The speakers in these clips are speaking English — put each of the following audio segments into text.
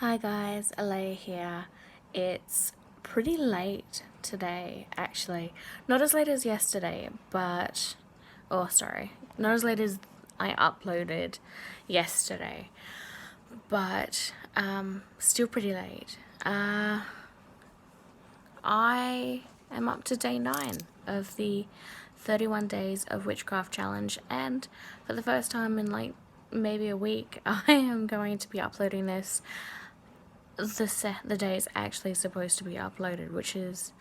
Hi guys, Alea here. It's pretty late today, actually. Not as late as yesterday, but... Oh, sorry. Not as late as I uploaded yesterday, but still pretty late. I am up to day 9 of the 31 days of Witchcraft challenge, and for the first time in like maybe a week, I am going to be uploading this the day it's actually supposed to be uploaded, which is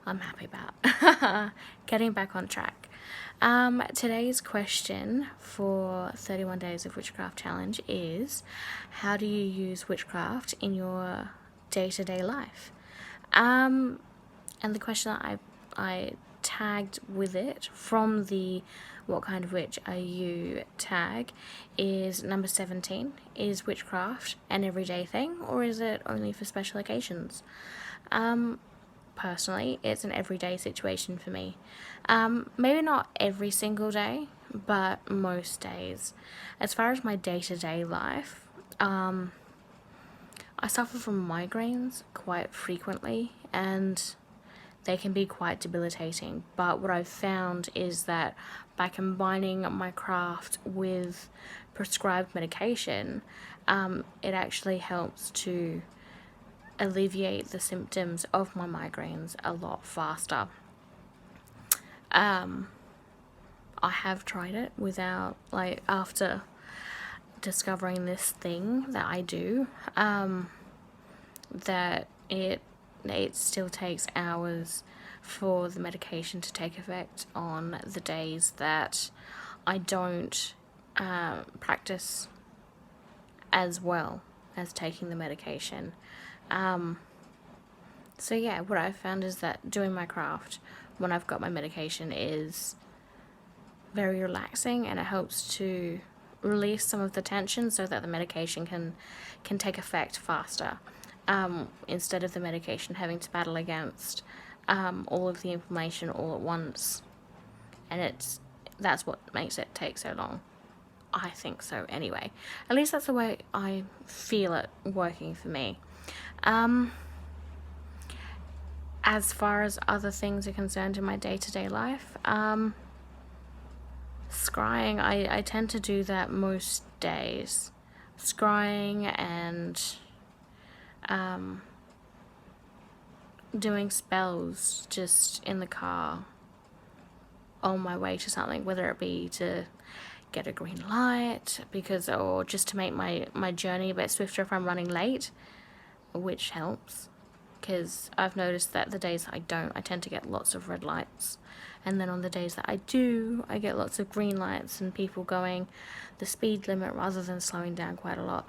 I'm happy about. Getting back on track. Today's question for 31 Days of Witchcraft Challenge is, how do you use witchcraft in your day-to-day life? And the question that I tagged with it from the what kind of witch are you tag is number 17. Is witchcraft an everyday thing, or is it only for special occasions? Personally, it's an everyday situation for me. Maybe not every single day, but most days. As far as my day-to-day life, I suffer from migraines quite frequently, and they can be quite debilitating. But what I've found is that by combining my craft with prescribed medication, it actually helps to alleviate the symptoms of my migraines a lot faster. I have tried it without, like, after discovering this thing that I do, that it still takes hours for the medication to take effect on the days that I don't practice as well as taking the medication. So yeah, what I've found is that doing my craft when I've got my medication is very relaxing, and it helps to release some of the tension so that the medication can take effect faster, instead of the medication having to battle against all of the inflammation all at once. And that's what makes it take so long. I think so anyway. At least that's the way I feel it working for me. As far as other things are concerned in my day-to-day life, scrying, I tend to do that most days. Scrying and doing spells just in the car on my way to something, whether it be to get a green light, or just to make my journey a bit swifter if I'm running late, which helps, because I've noticed that the days that I don't, I tend to get lots of red lights, and then on the days that I do, I get lots of green lights and people going the speed limit rather than slowing down quite a lot.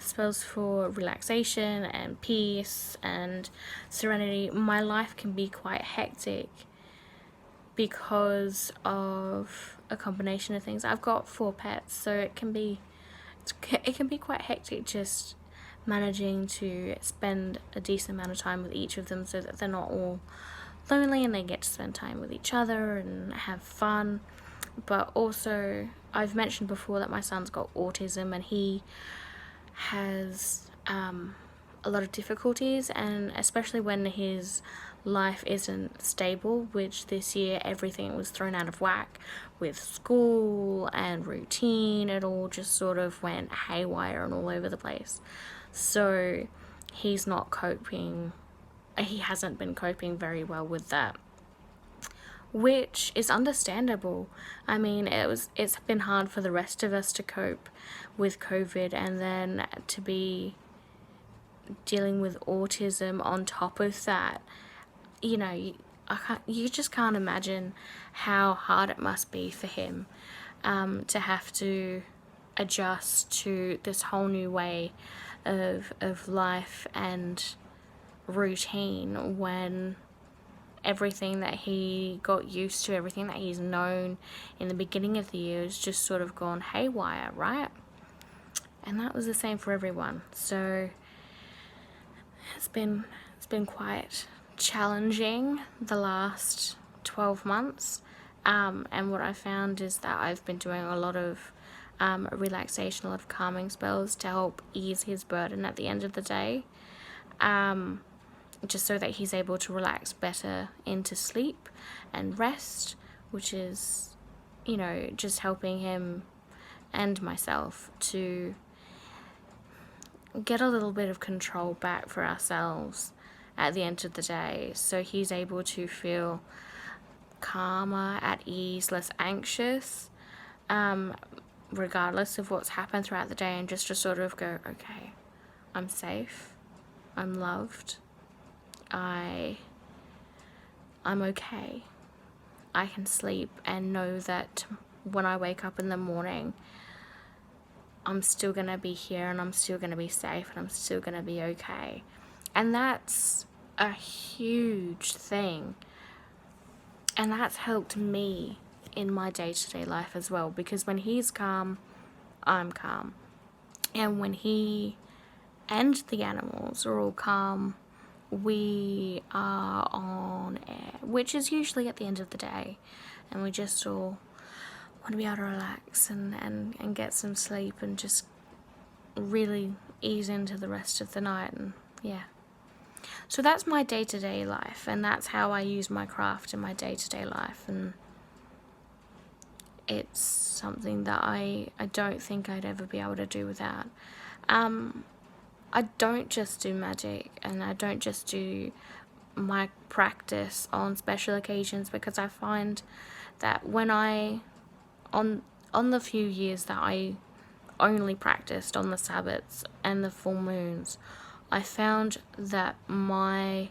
Spells for relaxation and peace and serenity. My life can be quite hectic because of a combination of things. I've got 4 pets, so it can be quite hectic just managing to spend a decent amount of time with each of them so that they're not all lonely and they get to spend time with each other and have fun. But also, I've mentioned before that my son's got autism, and he has a lot of difficulties, and especially when his life isn't stable, which this year everything was thrown out of whack with school and routine. It all just sort of went haywire and all over the place. So he's not coping, he hasn't been coping very well with that, which is understandable. I mean, it's been hard for the rest of us to cope with COVID, and then to be dealing with autism on top of that. You know, you just can't imagine how hard it must be for him to have to adjust to this whole new way of life and routine, when everything that he got used to, everything that he's known in the beginning of the year has just sort of gone haywire, right? And that was the same for everyone. So it's been quite challenging the last 12 months. And what I found is that I've been doing a lot of relaxation, a lot of calming spells to help ease his burden at the end of the day, just so that he's able to relax better into sleep and rest, which is, you know, just helping him and myself to get a little bit of control back for ourselves at the end of the day, so he's able to feel calmer, at ease, less anxious, regardless of what's happened throughout the day, and just to sort of go, okay, I'm safe, I'm loved, I'm okay, I can sleep and know that when I wake up in the morning, I'm still gonna be here and I'm still gonna be safe and I'm still gonna be okay. And that's a huge thing. And that's helped me in my day-to-day life as well, because when he's calm, I'm calm. And when he and the animals are all calm, we are on air, which is usually at the end of the day. And we just all want to be able to relax and get some sleep and just really ease into the rest of the night. And yeah. So that's my day-to-day life, and that's how I use my craft in my day-to-day life, and it's something that I don't think I'd ever be able to do without. I don't just do magic, and I don't just do my practice on special occasions, because I find that when on the few years that I only practiced on the Sabbats and the full moons, I found that my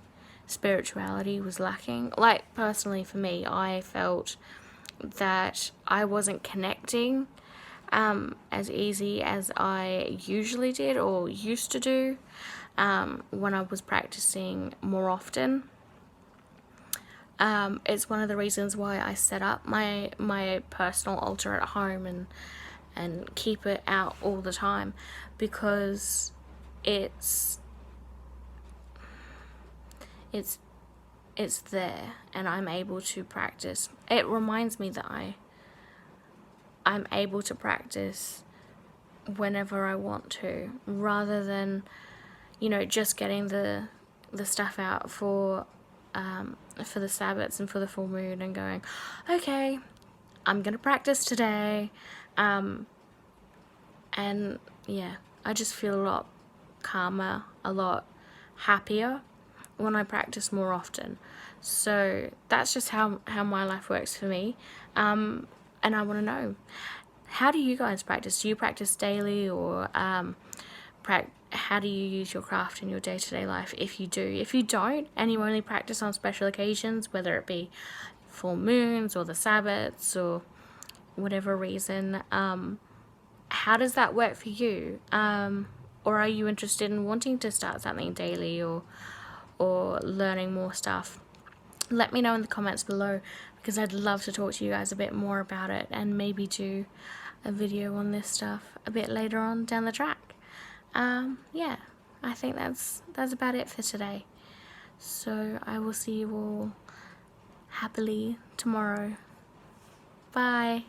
spirituality was lacking. Like, personally for me, I felt that I wasn't connecting as easy as I usually did or used to do when I was practicing more often. It's one of the reasons why I set up my personal altar at home and keep it out all the time, because it's there and I'm able to practice. It reminds me that I'm able to practice whenever I want to, rather than, you know, just getting the stuff out for the Sabbats and for the full moon and going, okay, I'm gonna practice today, and yeah, I just feel a lot calmer, a lot happier when I practice more often. So that's just how my life works for me. And I want to know, how do you guys practice? Do you practice daily, or how do you use your craft in your day-to-day life, if you do? If you don't, and you only practice on special occasions, whether it be full moons or the Sabbats or whatever reason, how does that work for you? Or are you interested in wanting to start something daily, or learning more stuff? Let me know in the comments below, because I'd love to talk to you guys a bit more about it, and maybe do a video on this stuff a bit later on down the track. Yeah, I think that's about it for today. So I will see you all happily tomorrow. Bye.